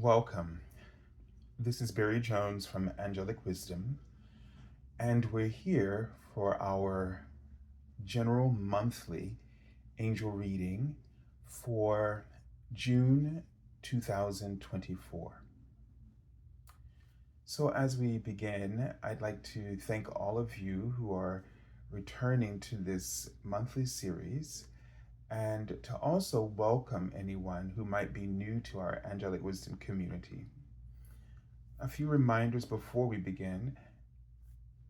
Welcome. This is Barry Jones from Angelic Wisdom, and we're here for our general monthly angel reading for June 2024. So, as we begin, I'd like to thank all of you who are returning to this monthly series, and to also welcome anyone who might be new to our Angelic Wisdom community. A few reminders before we begin.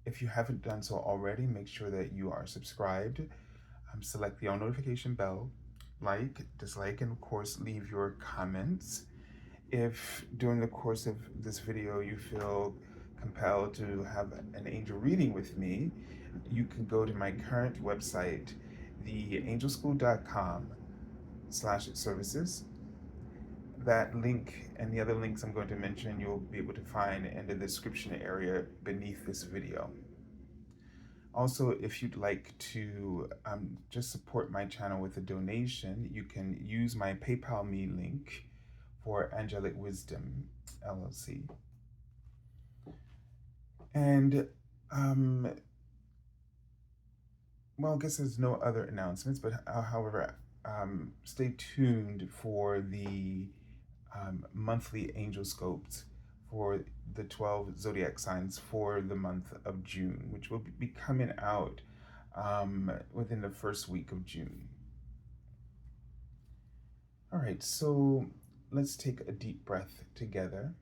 If you haven't done so already, make sure that you are subscribed. Select the all notification bell, like, dislike, and of course, leave your comments. If during the course of this video you feel compelled to have an angel reading with me, you can go to my current website, theangelschool.com/services. That link and the other links I'm going to mention you'll be able to find in the description area beneath this video. Also, if you'd like to just support my channel with a donation, you can use my PayPal me link for Angelic Wisdom LLC. And well, I guess there's no other announcements, but however, stay tuned for the monthly angel scopes for the 12 zodiac signs for the month of June, which will be coming out within the first week of June. All right, so let's take a deep breath together.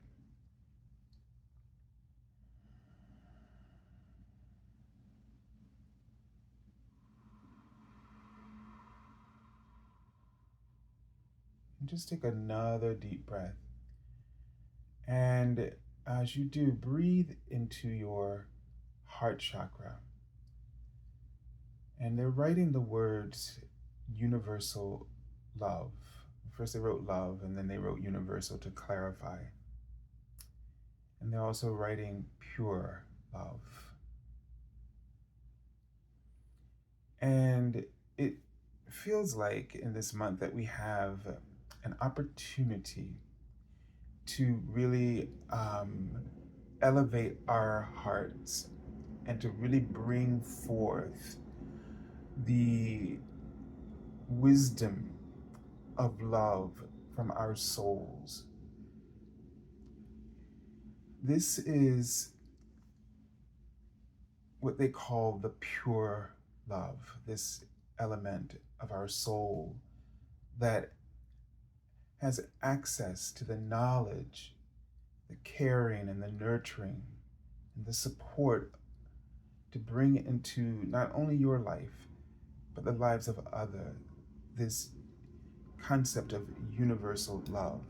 And just take another deep breath. And as you do, breathe into your heart chakra. And they're writing the words universal love. First they wrote love, and then they wrote universal to clarify. And they're also writing pure love. And it feels like in this month that we have an opportunity to really elevate our hearts and to really bring forth the wisdom of love from our souls. This is what they call the pure love, this element of our soul that has access to the knowledge, the caring, and the nurturing, and the support to bring into not only your life, but the lives of others, this concept of universal love.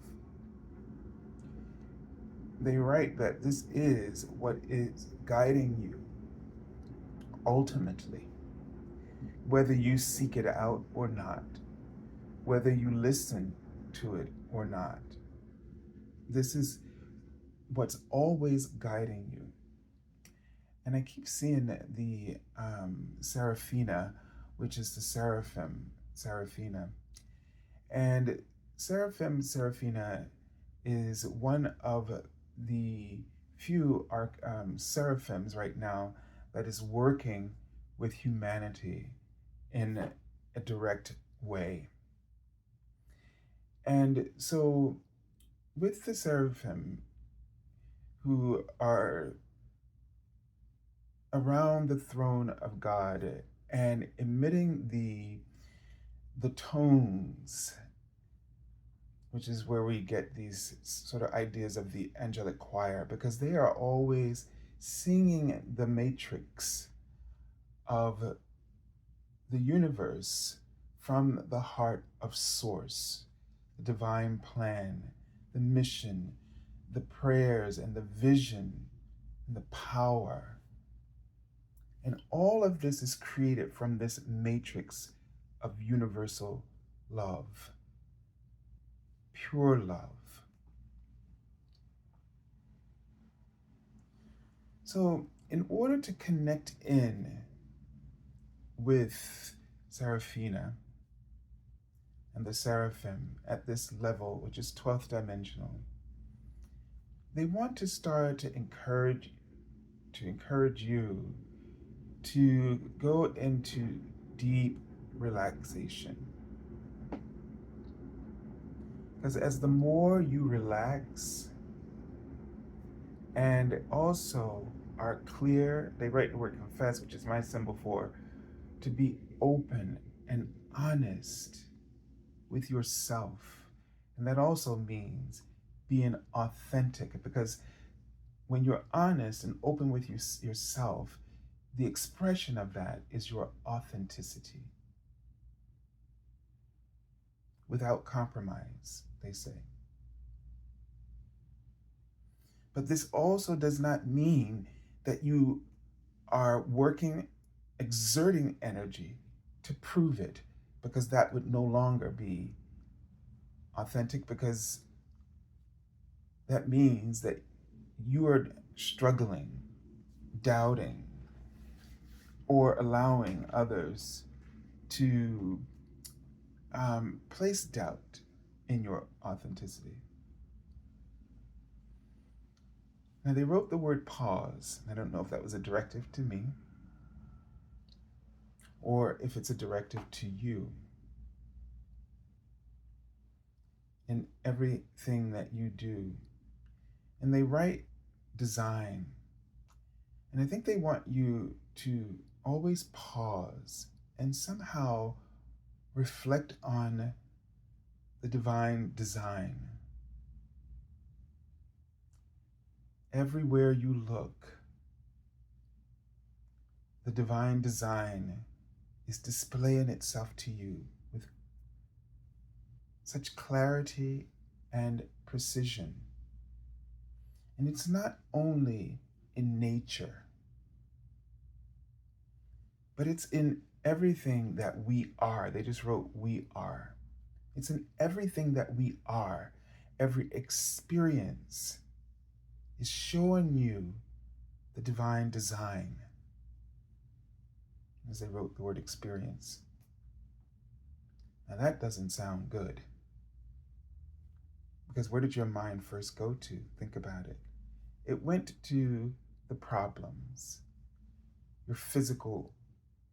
They write that this is what is guiding you ultimately, whether you seek it out or not, whether you listen to it or not. This is what's always guiding you. And I keep seeing the Seraphina, which is the seraphim, Seraphina. And Seraphina is one of the few seraphims right now that is working with humanity in a direct way. And so with the seraphim who are around the throne of God and emitting the tones, which is where we get these sort of ideas of the angelic choir, because they are always singing the matrix of the universe from the heart of source, the divine plan, the mission, the prayers, and the vision, and the power. And all of this is created from this matrix of universal love, pure love. So in order to connect in with Seraphina and the seraphim at this level, which is 12th dimensional, they want to start to encourage you to go into deep relaxation. Because as the more you relax and also are clear, they write the word confess, which is my symbol for to be open and honest with yourself. And that also means being authentic, because when you're honest and open with yourself, the expression of that is your authenticity without compromise, they say. But this also does not mean that you are working, exerting energy to prove it, because that would no longer be authentic, because that means that you are struggling, doubting, or allowing others to place doubt in your authenticity. Now, they wrote the word pause. I don't know if that was a directive to me or if it's a directive to you. In everything that you do. And they write design. And I think they want you to always pause and somehow reflect on the divine design. Everywhere you look, the divine design is displaying itself to you with such clarity and precision. And it's not only in nature, but it's in everything that we are. They just wrote we are. It's in everything that we are. Every experience is showing you the divine design. As they wrote the word experience. Now that doesn't sound good. Because where did your mind first go to? Think about it. It went to the problems, your physical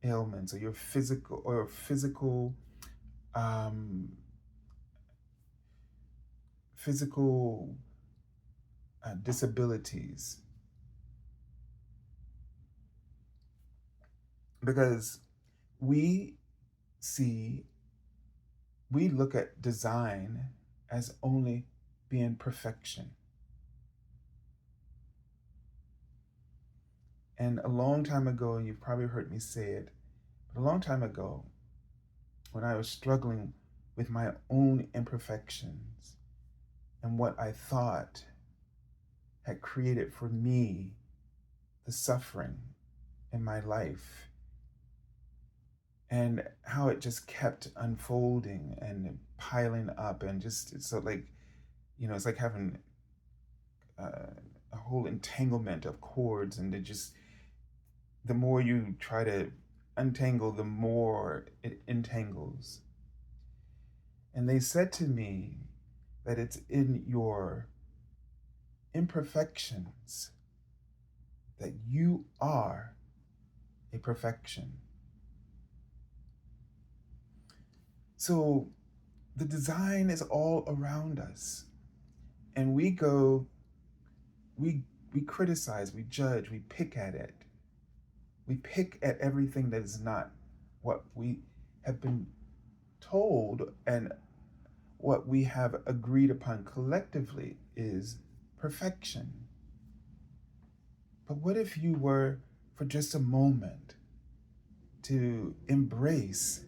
ailments, or your physical disabilities. Because we look at design as only being perfection. And a long time ago, and you've probably heard me say it, but a long time ago, when I was struggling with my own imperfections and what I thought had created for me the suffering in my life, and how it just kept unfolding and piling up, and just so like, it's like having a whole entanglement of cords, and it just, the more you try to untangle, the more it entangles. And they said to me that it's in your imperfections that you are a perfection. So the design is all around us. And we criticize, we judge, we pick at it. We pick at everything that is not what we have been told and what we have agreed upon collectively is perfection. But what if you were, for just a moment, to embrace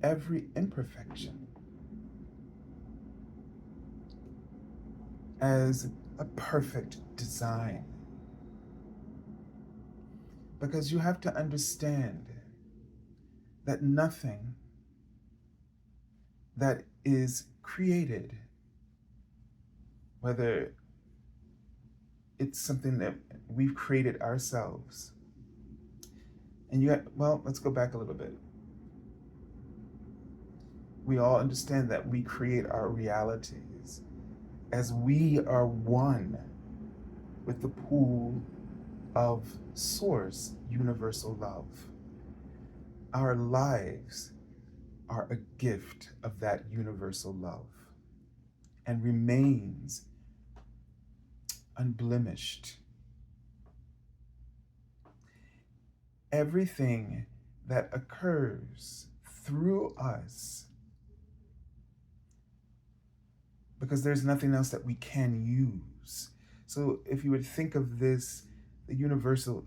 every imperfection as a perfect design? Because you have to understand that nothing that is created, whether it's something that we've created ourselves, and let's go back a little bit. We all understand that we create our realities. as we are one with the pool of source universal love. Our lives are a gift of that universal love and remains unblemished. Everything that occurs through us, because there's nothing else that we can use. So if you would think of this, the universal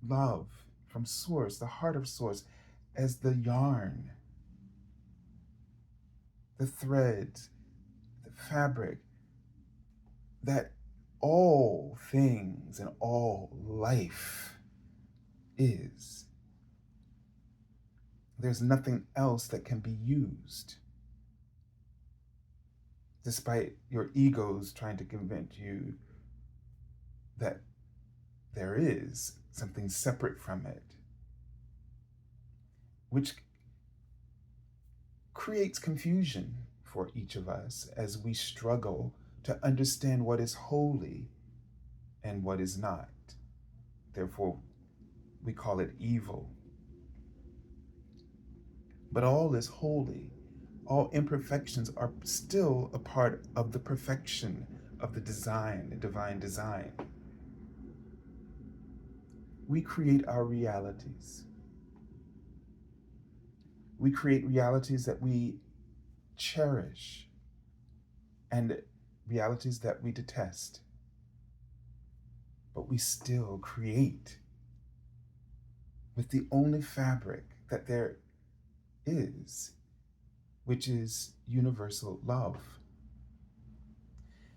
love from source, the heart of source, as the yarn, the thread, the fabric, that all things and all life is. There's nothing else that can be used, despite your egos trying to convince you that there is something separate from it, which creates confusion for each of us as we struggle to understand what is holy and what is not. Therefore, we call it evil. But all is holy. All imperfections are still a part of the perfection of the design, the divine design. We create our realities. We create realities that we cherish and realities that we detest. But we still create with the only fabric that there is, which is universal love.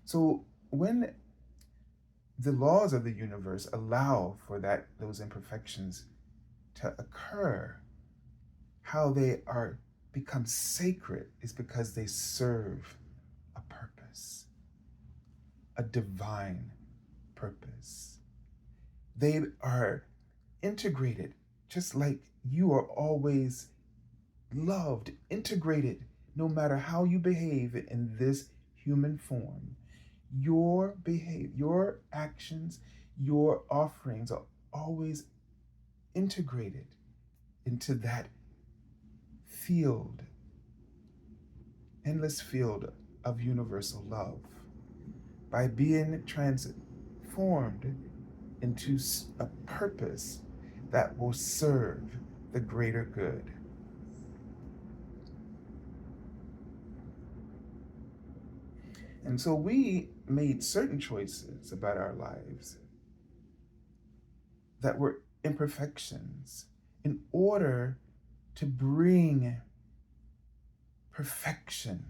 So when the laws of the universe allow for those imperfections to occur, how they are become sacred is because they serve a purpose, a divine purpose. They are integrated, just like you are always loved, integrated, no matter how you behave in this human form. Your behavior, your actions, your offerings are always integrated into that field, endless field of universal love, by being transformed into a purpose that will serve the greater good. And so we made certain choices about our lives that were imperfections in order to bring perfection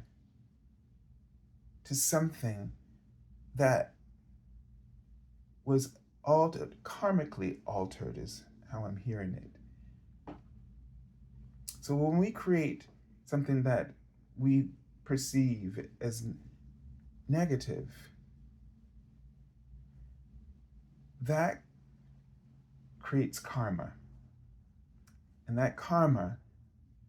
to something that was altered, karmically altered, is how I'm hearing it. So when we create something that we perceive as negative, that creates karma. And that karma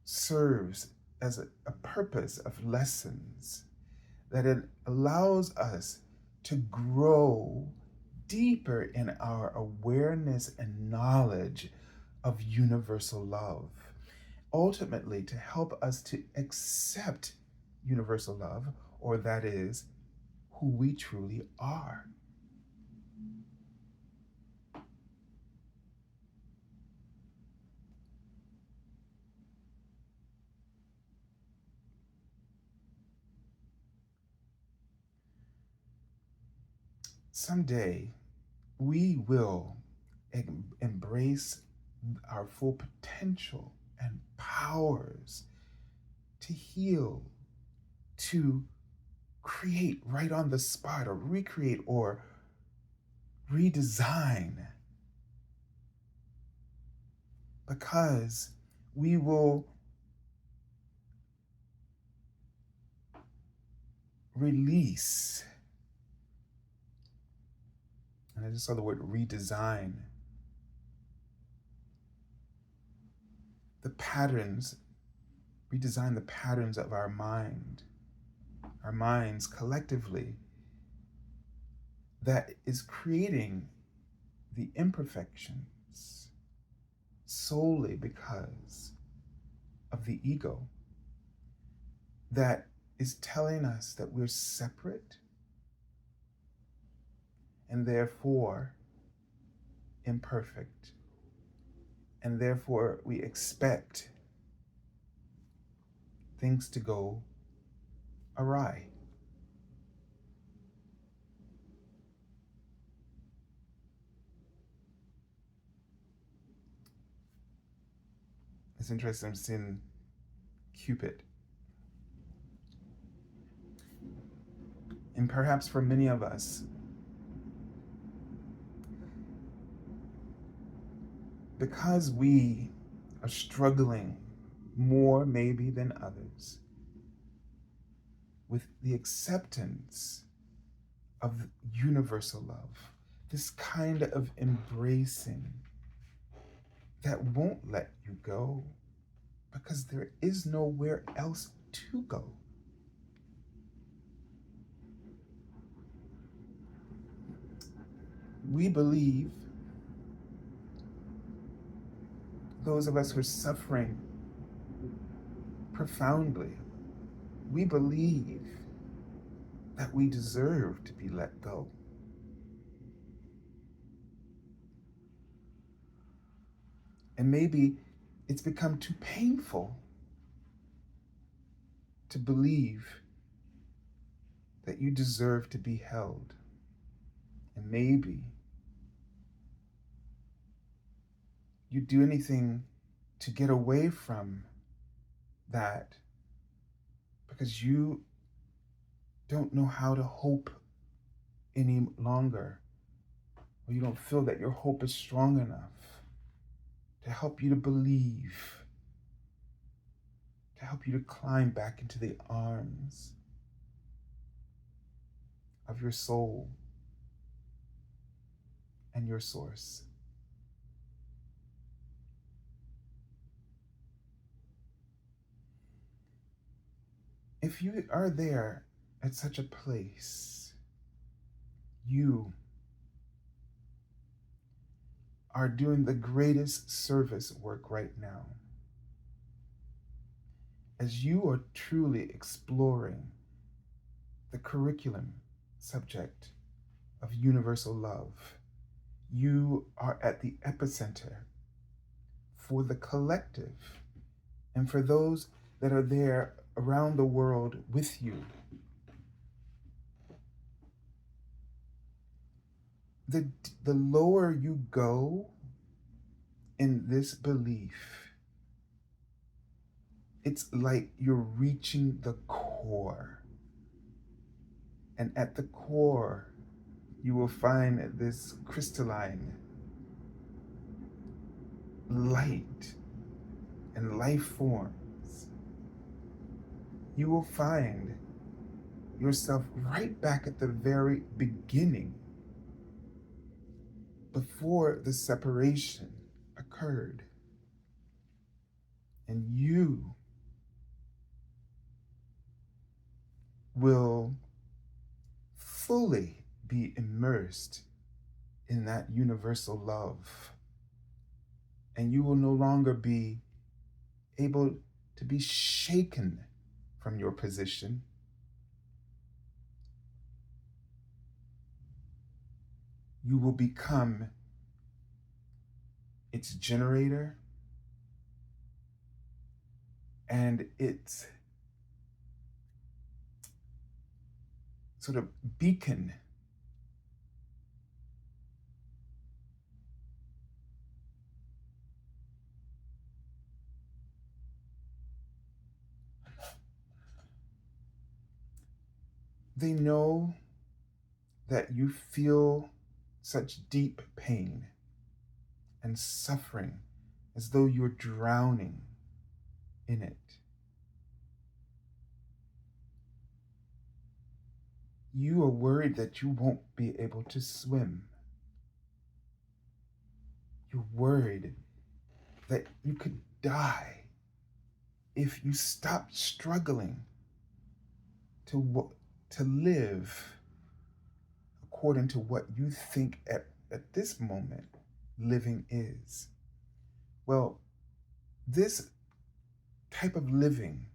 serves as a purpose of lessons, that it allows us to grow deeper in our awareness and knowledge of universal love, ultimately to help us to accept universal love, or that is, who we truly are. Someday, we will embrace our full potential and powers to heal, to create right on the spot, or recreate, or redesign, because we will release, and I just saw the word redesign, the patterns, redesign the patterns of our minds collectively, that is creating the imperfections solely because of the ego that is telling us that we're separate and therefore imperfect, and therefore we expect things to go awry. It's interesting, I'm seeing Cupid. And perhaps for many of us, because we are struggling more maybe than others with the acceptance of universal love, this kind of embracing that won't let you go because there is nowhere else to go. We believe, those of us who are suffering profoundly, we believe that we deserve to be let go. And maybe it's become too painful to believe that you deserve to be held. And maybe you do anything to get away from that because you don't know how to hope any longer, or you don't feel that your hope is strong enough to help you to believe, to help you to climb back into the arms of your soul and your source. If you are there at such a place, you are doing the greatest service work right now. As you are truly exploring the curriculum subject of universal love, you are at the epicenter for the collective and for those that are there around the world with you. The lower you go in this belief, it's like you're reaching the core. And at the core, you will find this crystalline light and life forms. You will find yourself right back at the very beginning, before the separation occurred. And you will fully be immersed in that universal love. And you will no longer be able to be shaken from your position. You will become its generator and its sort of beacon. They know that you feel such deep pain and suffering as though you're drowning in it. You are worried that you won't be able to swim. You're worried that you could die if you stopped struggling to live according to what you think at this moment living is. Well, this type of living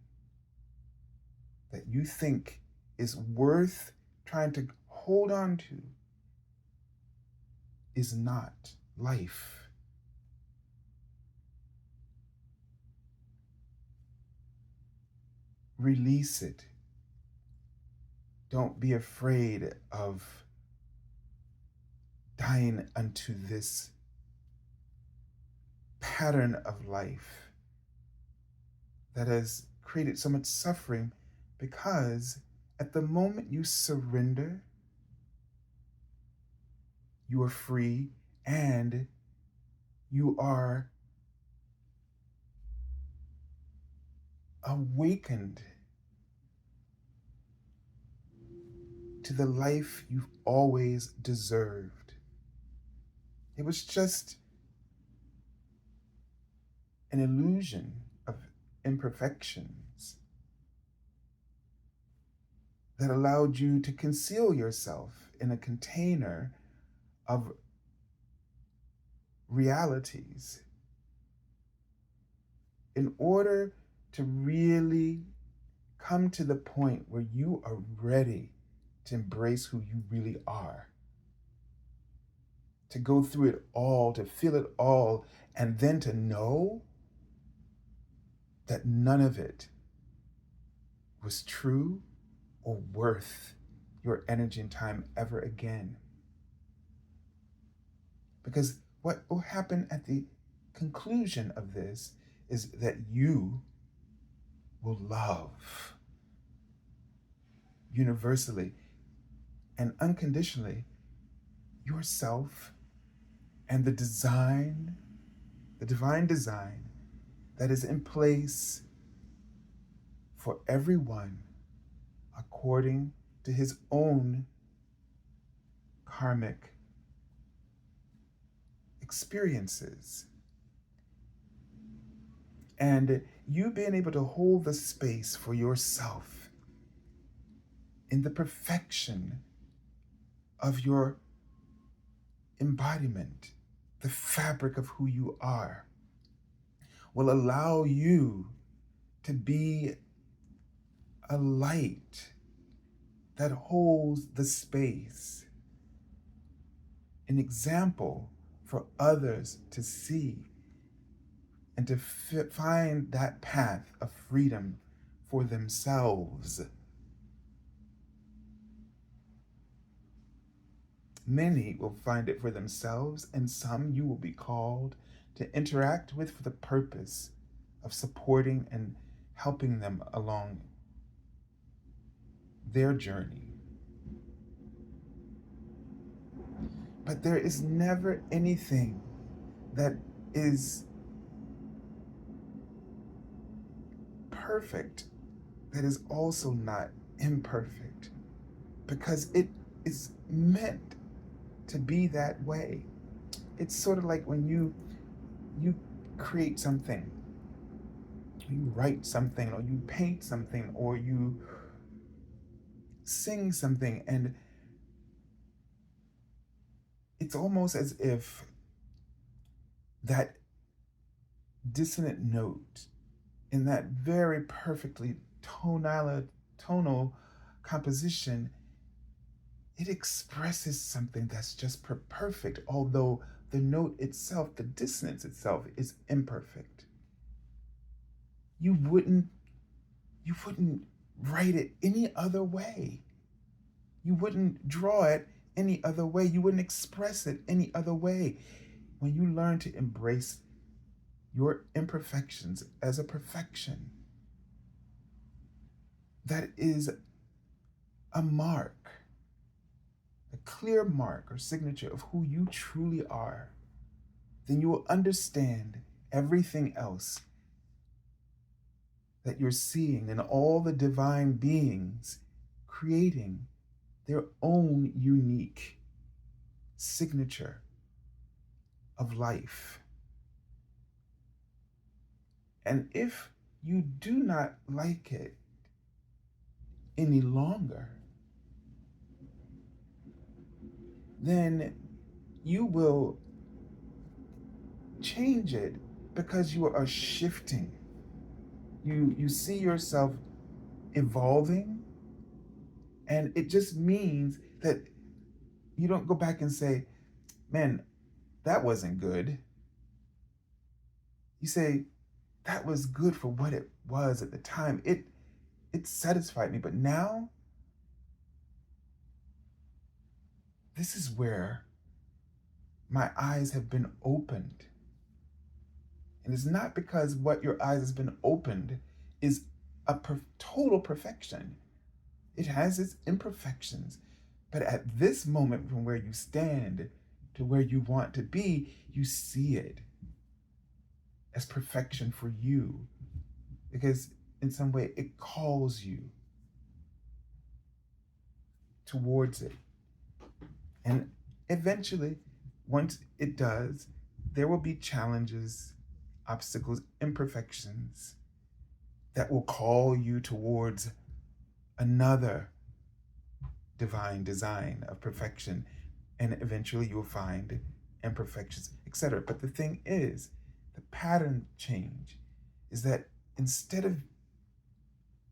that you think is worth trying to hold on to is not life. Release it. Don't be afraid of dying unto this pattern of life that has created so much suffering, because at the moment you surrender, you are free and you are awakened to the life you've always deserved. It was just an illusion of imperfections that allowed you to conceal yourself in a container of realities in order to really come to the point where you are ready to embrace who you really are, to go through it all, to feel it all, and then to know that none of it was true or worth your energy and time ever again. Because what will happen at the conclusion of this is that you will love universally and unconditionally yourself and the divine design that is in place for everyone according to his own karmic experiences. And you being able to hold the space for yourself in the perfection of your embodiment, the fabric of who you are, will allow you to be a light that holds the space, an example for others to see and to find that path of freedom for themselves. Many will find it for themselves, and some you will be called to interact with for the purpose of supporting and helping them along their journey. But there is never anything that is perfect that is also not imperfect, because it is meant to be that way. It's sort of like when you create something, you write something, or you paint something, or you sing something, and it's almost as if that dissonant note in that very perfectly tonal composition, it expresses something that's just perfect, although the note itself, the dissonance itself, is imperfect. You wouldn't write it any other way. You wouldn't draw it any other way. You wouldn't express it any other way. When you learn to embrace your imperfections as a perfection, that is a mark, a clear mark or signature of who you truly are, then you will understand everything else that you're seeing and all the divine beings creating their own unique signature of life. And if you do not like it any longer, then you will change it because you are shifting. You see yourself evolving, and it just means that you don't go back and say, man, that wasn't good. You say, that was good for what it was at the time. It satisfied me, but now this is where my eyes have been opened. And it's not because what your eyes has been opened is a total perfection. It has its imperfections. But at this moment, from where you stand to where you want to be, you see it as perfection for you. Because in some way, it calls you towards it. And eventually, once it does, there will be challenges, obstacles, imperfections that will call you towards another divine design of perfection. And eventually you'll find imperfections, etc. But the thing is, the pattern change is that instead of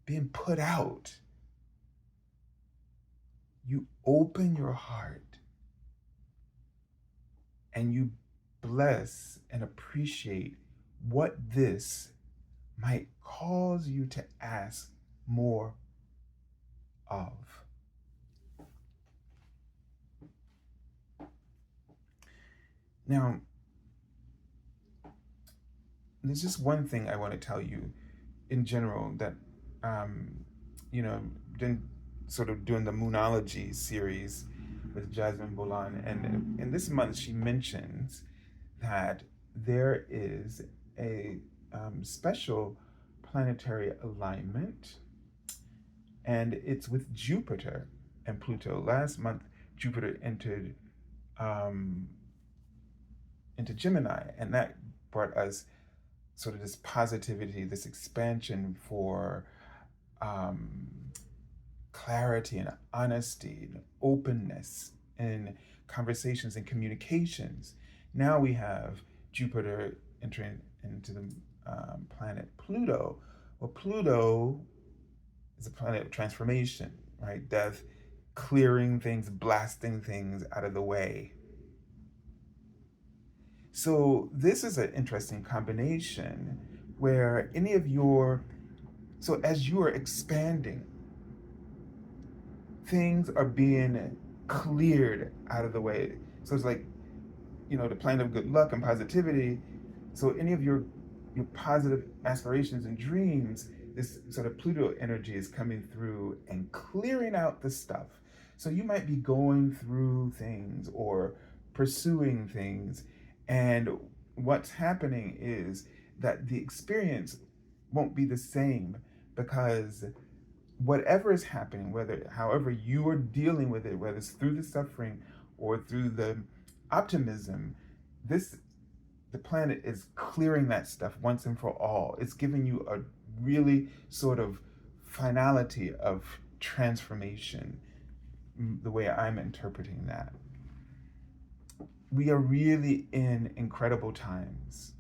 being put out, you open your heart and you bless and appreciate what this might cause you to ask more of. Now, there's just one thing I want to tell you in general that, been sort of doing the Moonology series with Jasmine Bolan, and in this month she mentions that there is a special planetary alignment, and it's with Jupiter and Pluto. Last month, Jupiter entered into Gemini, and that brought us sort of this positivity, this expansion for clarity and honesty and openness in conversations and communications. Now we have Jupiter entering into the planet Pluto. Well, Pluto is a planet of transformation, right? Death, clearing things, blasting things out of the way. So this is an interesting combination where so as you are expanding, things are being cleared out of the way. So it's like, the planet of good luck and positivity. So any of your positive aspirations and dreams, this sort of Pluto energy is coming through and clearing out the stuff. So you might be going through things or pursuing things, and what's happening is that the experience won't be the same, because whatever is happening, however you are dealing with it, whether it's through the suffering or through the optimism, the planet is clearing that stuff once and for all. It's giving you a really sort of finality of transformation, the way I'm interpreting that. We are really in incredible times,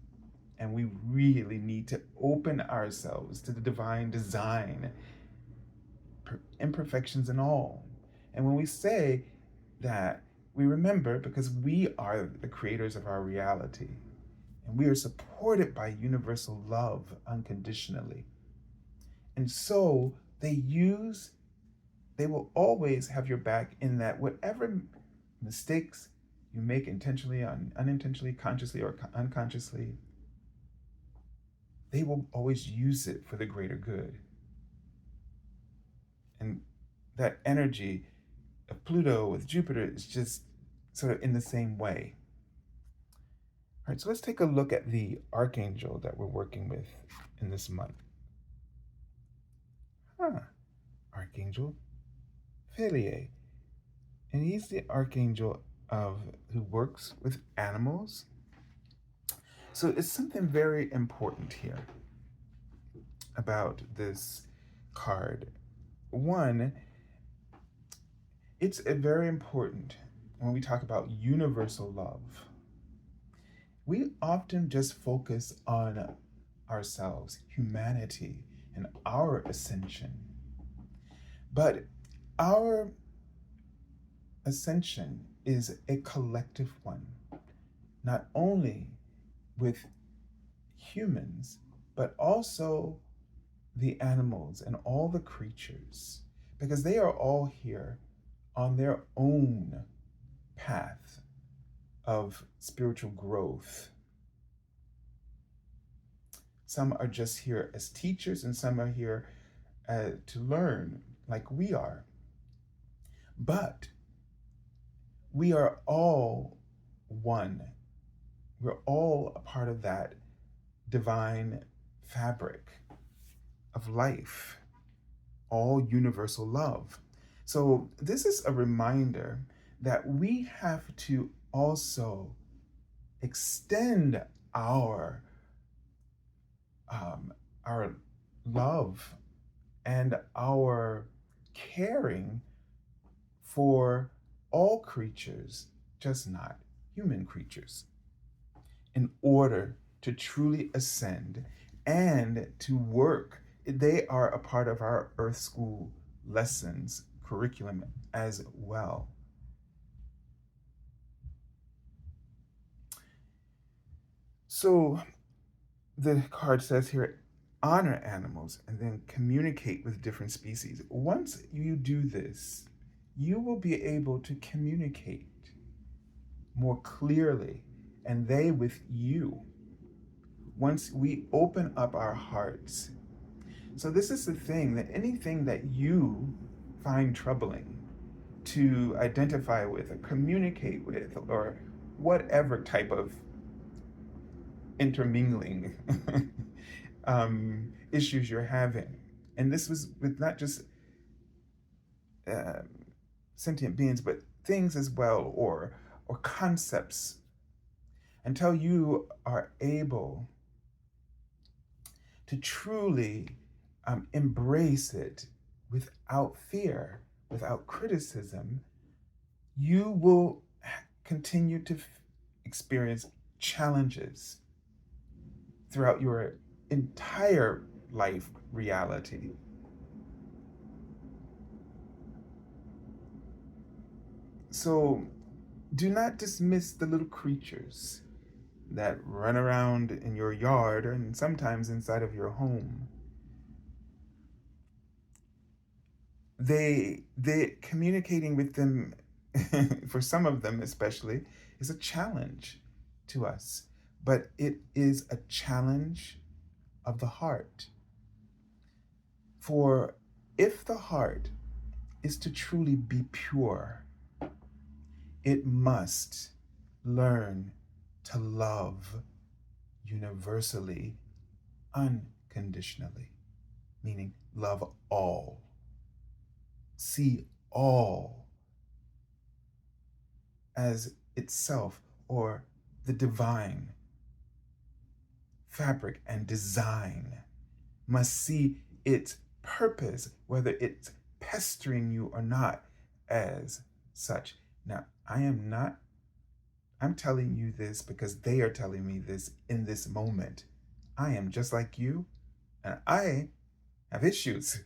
and we really need to open ourselves to the divine design, imperfections and all. And when we say that, we remember because we are the creators of our reality, and we are supported by universal love unconditionally. And so they will always have your back, in that whatever mistakes you make intentionally, unintentionally, consciously or unconsciously, they will always use it for the greater good. And that energy of Pluto with Jupiter is just sort of in the same way. All right, so let's take a look at the Archangel that we're working with in this month. Archangel Valentine. And he's the Archangel who works with animals. So it's something very important here about this card. One, it's very important when we talk about universal love, we often just focus on ourselves, humanity, and our ascension. But our ascension is a collective one, not only with humans, but also the animals and all the creatures, because they are all here on their own path of spiritual growth. Some are just here as teachers, and some are here to learn, like we are. But we are all one. We're all a part of that divine fabric of life, all universal love. So, this is a reminder that we have to also extend our love and our caring for all creatures, just not human creatures, in order to truly ascend and to work. They are a part of our Earth School lessons curriculum as well. So the card says here, honor animals and then communicate with different species. Once you do this, you will be able to communicate more clearly, and they with you, once we open up our hearts. So this is the thing, that anything that you find troubling to identify with or communicate with, or whatever type of intermingling issues you're having. And this was with not just uh, sentient beings, but things as well, or concepts. Until you are able to truly embrace it without fear, without criticism, you will continue to experience challenges throughout your entire life reality. So do not dismiss the little creatures that run around in your yard and sometimes inside of your home. They communicating with them, for some of them especially, is a challenge to us, but it is a challenge of the heart. For if the heart is to truly be pure, it must learn to love universally, unconditionally, meaning love all, see all as itself, or the divine fabric and design, must see its purpose, whether it's pestering you or not, as such. Now, I'm telling you this because they are telling me this in this moment. I am just like you, and I have issues.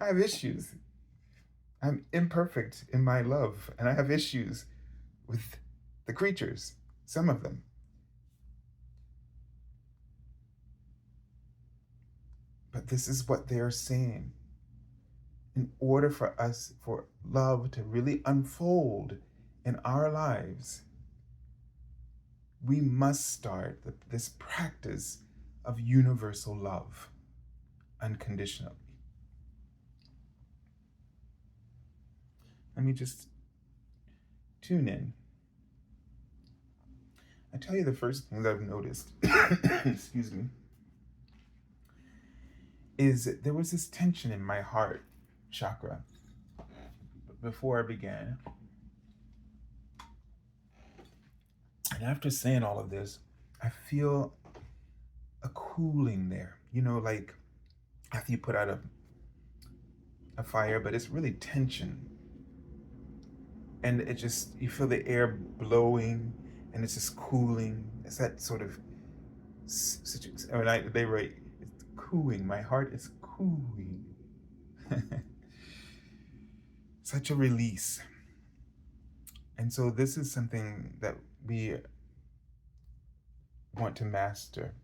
I have issues. I'm imperfect in my love, and I have issues with the creatures, some of them. But this is what they are saying. In order for us, for love to really unfold in our lives, we must start this practice of universal love unconditionally. Let me just tune in. I tell you, the first thing that I've noticed, excuse me, is there was this tension in my heart chakra before I began. And after saying all of this, I feel a cooling there. You know, like after you put out a fire, but it's really tension. and it just, you feel the air blowing, and it's just cooling. It's that sort of situation. I mean, they write, it's cooing. My heart is cooing. Such a release. And so this is something that we want to master.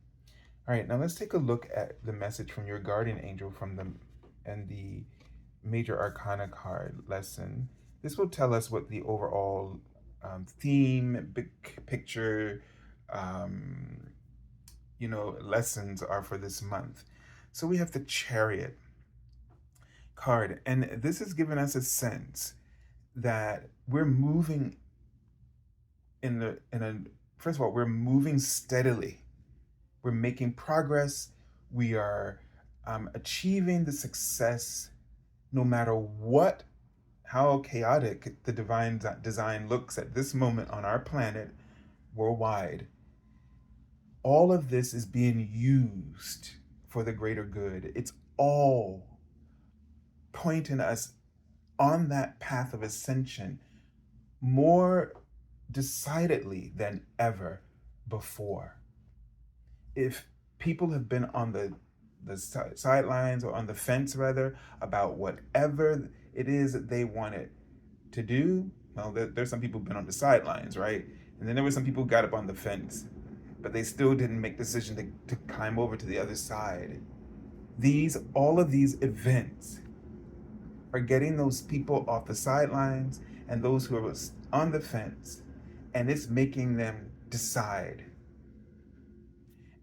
All right, now let's take a look at the message from your guardian angel from the Major Arcana card lesson. This will tell us what the overall theme, big picture, um, lessons are for this month. So we have the Chariot card, and this has given us a sense that we're moving in a first of all, we're moving steadily. We're making progress. We are achieving the success no matter what, how chaotic the divine design looks at this moment on our planet worldwide. All of this is being used for the greater good. It's all pointing us on that path of ascension more decidedly than ever before. If people have been on the sidelines, or on the fence rather, about whatever it is that they wanted to do, well, there's some people who've been on the sidelines, right? And then there were some people who got up on the fence, but they still didn't make the decision to climb over to the other side. All of these events are getting those people off the sidelines and those who are on the fence, and it's making them decide.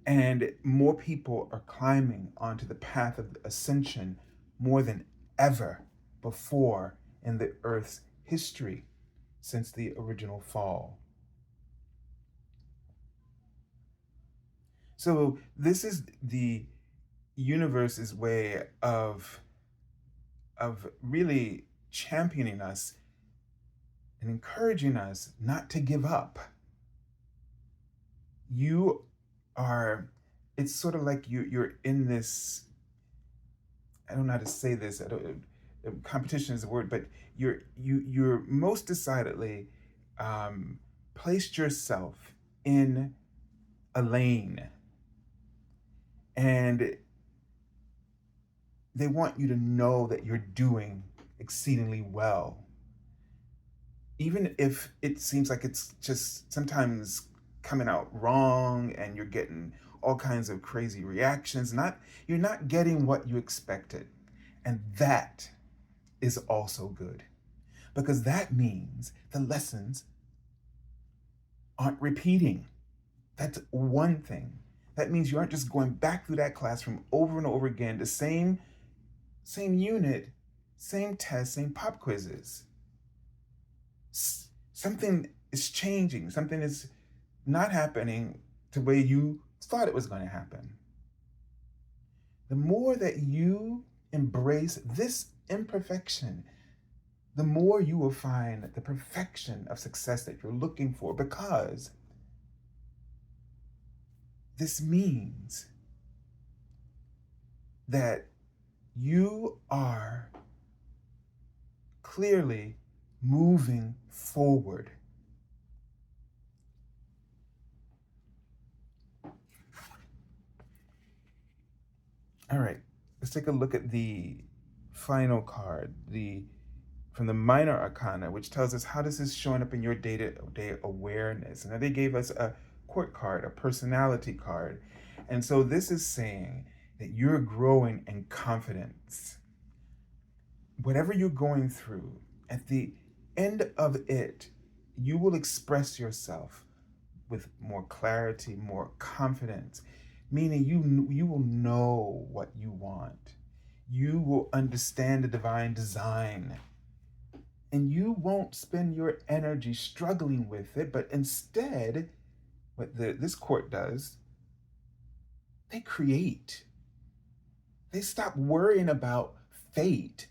And more people are climbing onto the path of ascension more than ever before in the Earth's history since the original fall. So this is the universe's way of really championing us and encouraging us not to give up. You are, it's sort of like you're in this, I don't know how to say this, competition is a word, but you're most decidedly placed yourself in a lane, and they want you to know that you're doing exceedingly well, even if it seems like it's just sometimes coming out wrong and you're getting all kinds of crazy reactions. You're not getting what you expected. And that is also good, because that means the lessons aren't repeating. That's one thing. That means you aren't just going back through that classroom over and over again, the same unit, same test, same pop quizzes. Something is changing. Something is not happening the way you thought it was going to happen. The more that you embrace this imperfection, the more you will find the perfection of success that you're looking for, because this means that you are clearly moving forward. All right, let's take a look at the final card, from the Minor Arcana, which tells us how this is showing up in your day-to-day awareness. And they gave us a court card, a personality card. And so this is saying that you're growing in confidence. Whatever you're going through, at the end of it, you will express yourself with more clarity, more confidence, meaning you will know what you want. You will understand the divine design, and you won't spend your energy struggling with it, but instead, what this court does, they create. They stop worrying about fate,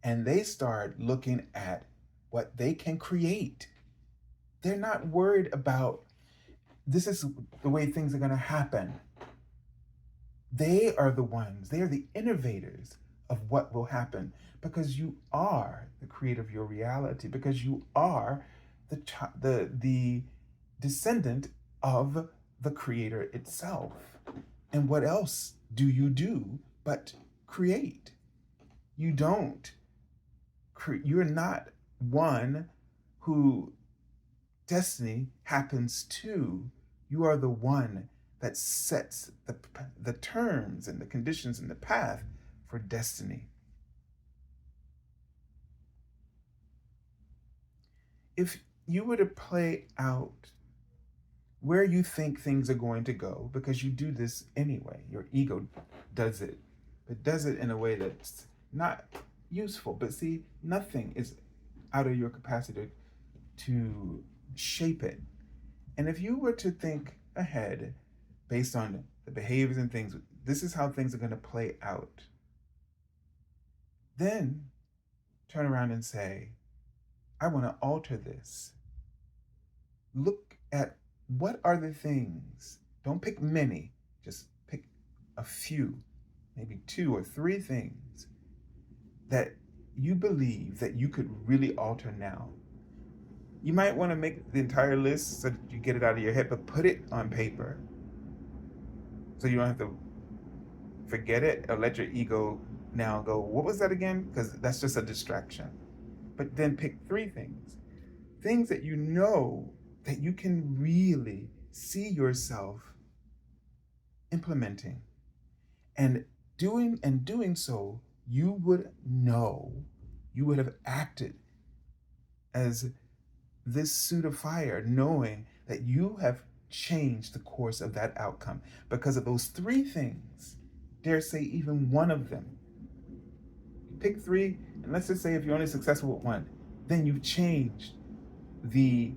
and they start looking at what they can create. They're not worried about, this is the way things are going to happen. They are the ones, they are the innovators of what will happen, because you are the creator of your reality, because you are the descendant of the creator itself. And what else do you do but create? You don't you're not one who destiny happens to. You are the one that sets the terms and the conditions and the path for destiny. If you were to play out where you think things are going to go, because you do this anyway, your ego does it. It does it in a way that's not useful. But see, nothing is out of your capacity to shape it. And if you were to think ahead based on the behaviors and things, this is how things are going to play out. Then turn around and say, I want to alter this. Look at what are the things. Don't pick many, just pick a few, maybe 2 or 3 things that you believe that you could really alter now. You might want to make the entire list so that you get it out of your head, but put it on paper so you don't have to forget it or let your ego now go, what was that again? Because that's just a distraction. But then pick 3 things that you know that you can really see yourself implementing. And doing so, you would know, you would have acted as this suit of fire, knowing that you have changed the course of that outcome because of those 3 things. Dare say even one of them. Pick 3, and let's just say if you're only successful with 1, then you've changed the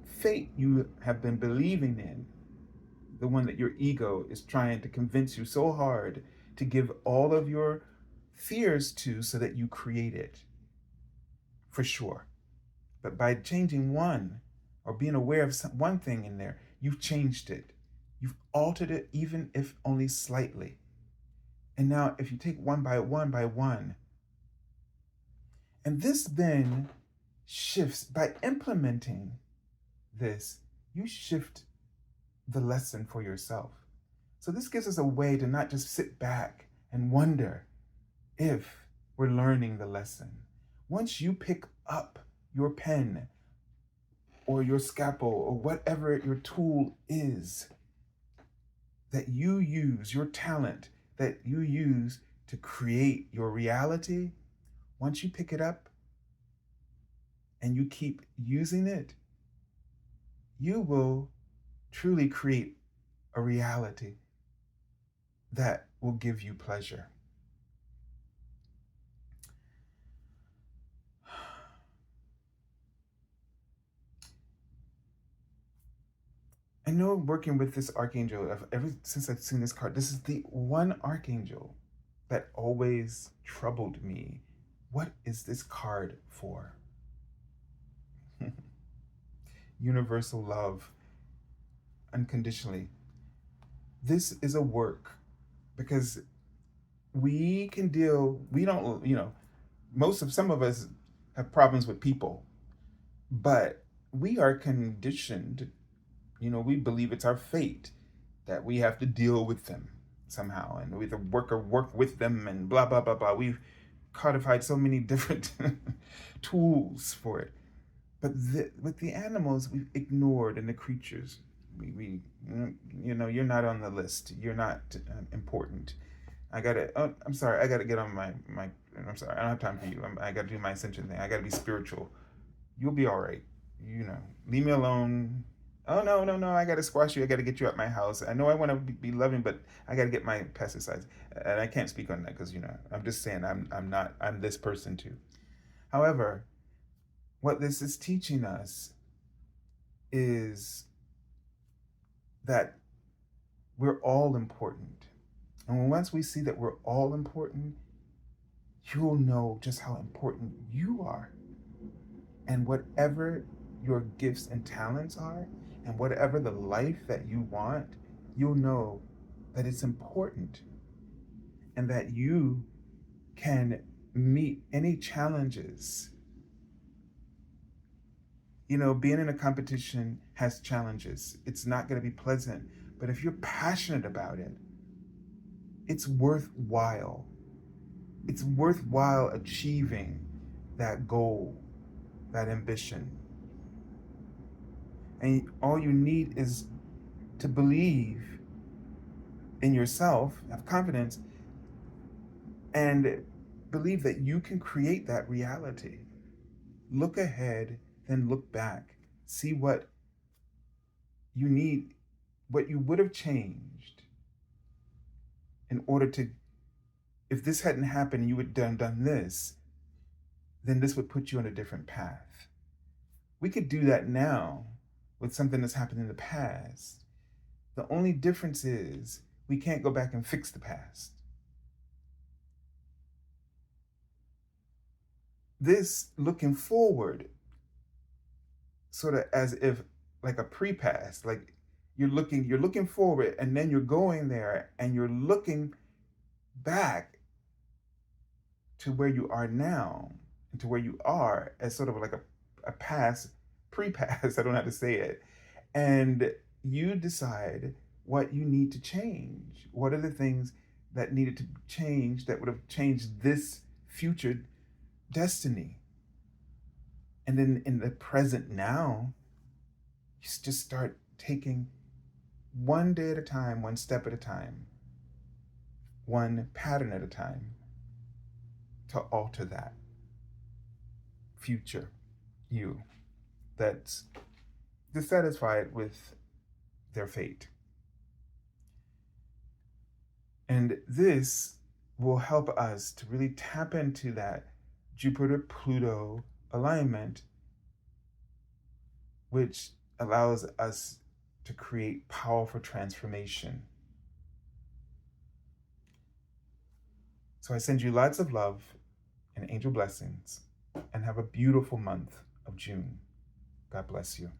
fate you have been believing in, the one that your ego is trying to convince you so hard to give all of your fears to so that you create it. For sure. But by changing one or being aware of one thing in there, you've changed it. You've altered it, even if only slightly. And now if you take one by one, and this then shifts, by implementing this, you shift the lesson for yourself. So this gives us a way to not just sit back and wonder if we're learning the lesson. Once you pick up your pen or your scalpel or whatever your tool is that you use, your talent that you use to create your reality, once you pick it up and you keep using it, you will truly create a reality that will give you pleasure. I know working with this Archangel, ever since I've seen this card, this is the one Archangel that always troubled me. What is this card for? Universal love, unconditionally. This is a work because we don't, some of us have problems with people, but we are conditioned, we believe it's our fate that we have to deal with them somehow, and we have to work with them and blah, blah, blah, blah. We've codified so many different tools for it. But with the animals, we've ignored, and the creatures, you're not on the list. You're not important. I'm sorry, I gotta get on I'm sorry, I don't have time for you. I gotta do my Ascension thing. I gotta be spiritual. You'll be all right. Leave me alone. Oh, no, I gotta squash you. I gotta get you out my house. I know I wanna be loving, but I gotta get my pesticides. And I can't speak on that because, I'm just saying I'm this person too. However, what this is teaching us is that we're all important. And once we see that we're all important, you'll know just how important you are. And whatever your gifts and talents are, and whatever the life that you want, you'll know that it's important and that you can meet any challenges. You know, being in a competition has challenges. It's not going to be pleasant, but if you're passionate about it, it's worthwhile. It's worthwhile achieving that goal, that ambition. And all you need is to believe in yourself, have confidence, and believe that you can create that reality. Look ahead, then look back. See what you need, what you would have changed in order to, if this hadn't happened and you had done this, then this would put you on a different path. We could do that now with something that's happened in the past. The only difference is we can't go back and fix the past. This looking forward, sort of as if like a pre-past, like you're looking forward and then you're going there and you're looking back to where you are now and to where you are as sort of like a past, pre-past, I don't know how to say it. And you decide what you need to change. What are the things that needed to change that would have changed this future destiny? And then in the present now, you just start taking one day at a time, one step at a time, one pattern at a time to alter that future you that's dissatisfied with their fate. And this will help us to really tap into that Jupiter-Pluto alignment, which allows us to create powerful transformation. So I send you lots of love and angel blessings, and have a beautiful month of June. God bless you.